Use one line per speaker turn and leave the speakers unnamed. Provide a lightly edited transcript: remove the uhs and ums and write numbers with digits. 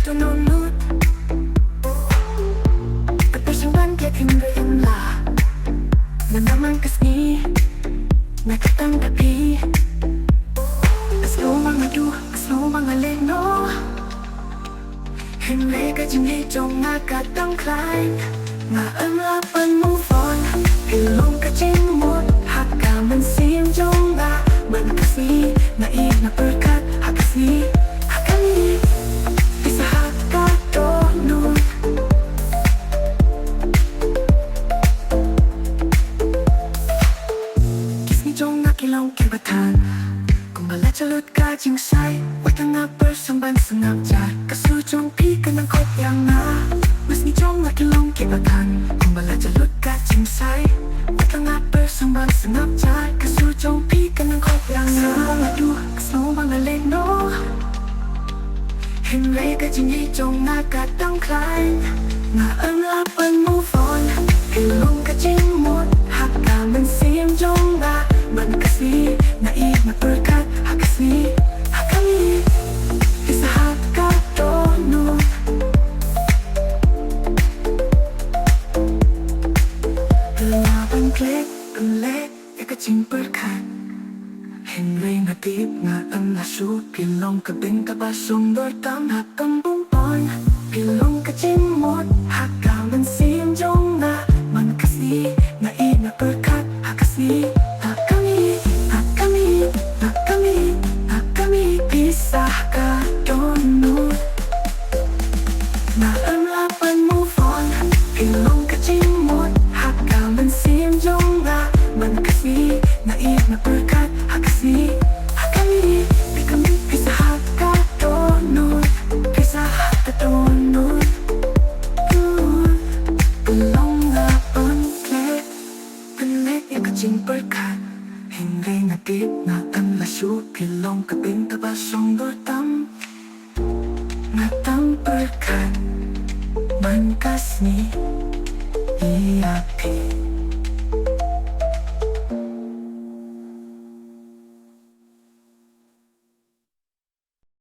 tununut Ketersimpan himla Na naman kasni Nakatanggapi Kaslo mga du, kaslo mga leno Henry ka jinitong nakatangklay Nga ang lapan move on Ilong ka jingmut Haka man siyang jong na Man kasi naib na perkat Hakasi, hakani Isa haka tonut Kisni jong nakilaw kibatan Kung malachalut ka jing say Wata nga persang bansangap jar Kasujong pika ng kopyang nga Mas ni jong nakilong kibatan Kung malachalut ka jing say Wata nga persang bansangap jar Kasujong pika ng kopyang nga Kaslo mga du, kaslo mga leno Henry ka jing jong nakatangklay Nga ang lapan move on Ilong ka jing mut Haka man siyang jong nga Man kasi naib na perkat Hakasi, hakami Isa haka tono Laban klik, ulit Ikaching perkat Henry natip nga ang nasut Pilong kabing kabasong dortam Hakang bumpon Pilong kaching mot Haka man siyang jong nga Man kasi naib na perkat Hakasi, hakami Hakami, hakami Hakami Pisah ka donut Na ang lapan move on Pilong kaching mot Haka man siyang jong nga Man kasi naib na perkat Hakasi, hakami Pikami pisah ka donut Pisah ka donut Pilong lapan klik Pilik yung kaching perkat Hindi natip na ang lasu Pilong kabing tabasong dortam Natang perkat Man kasni Iapi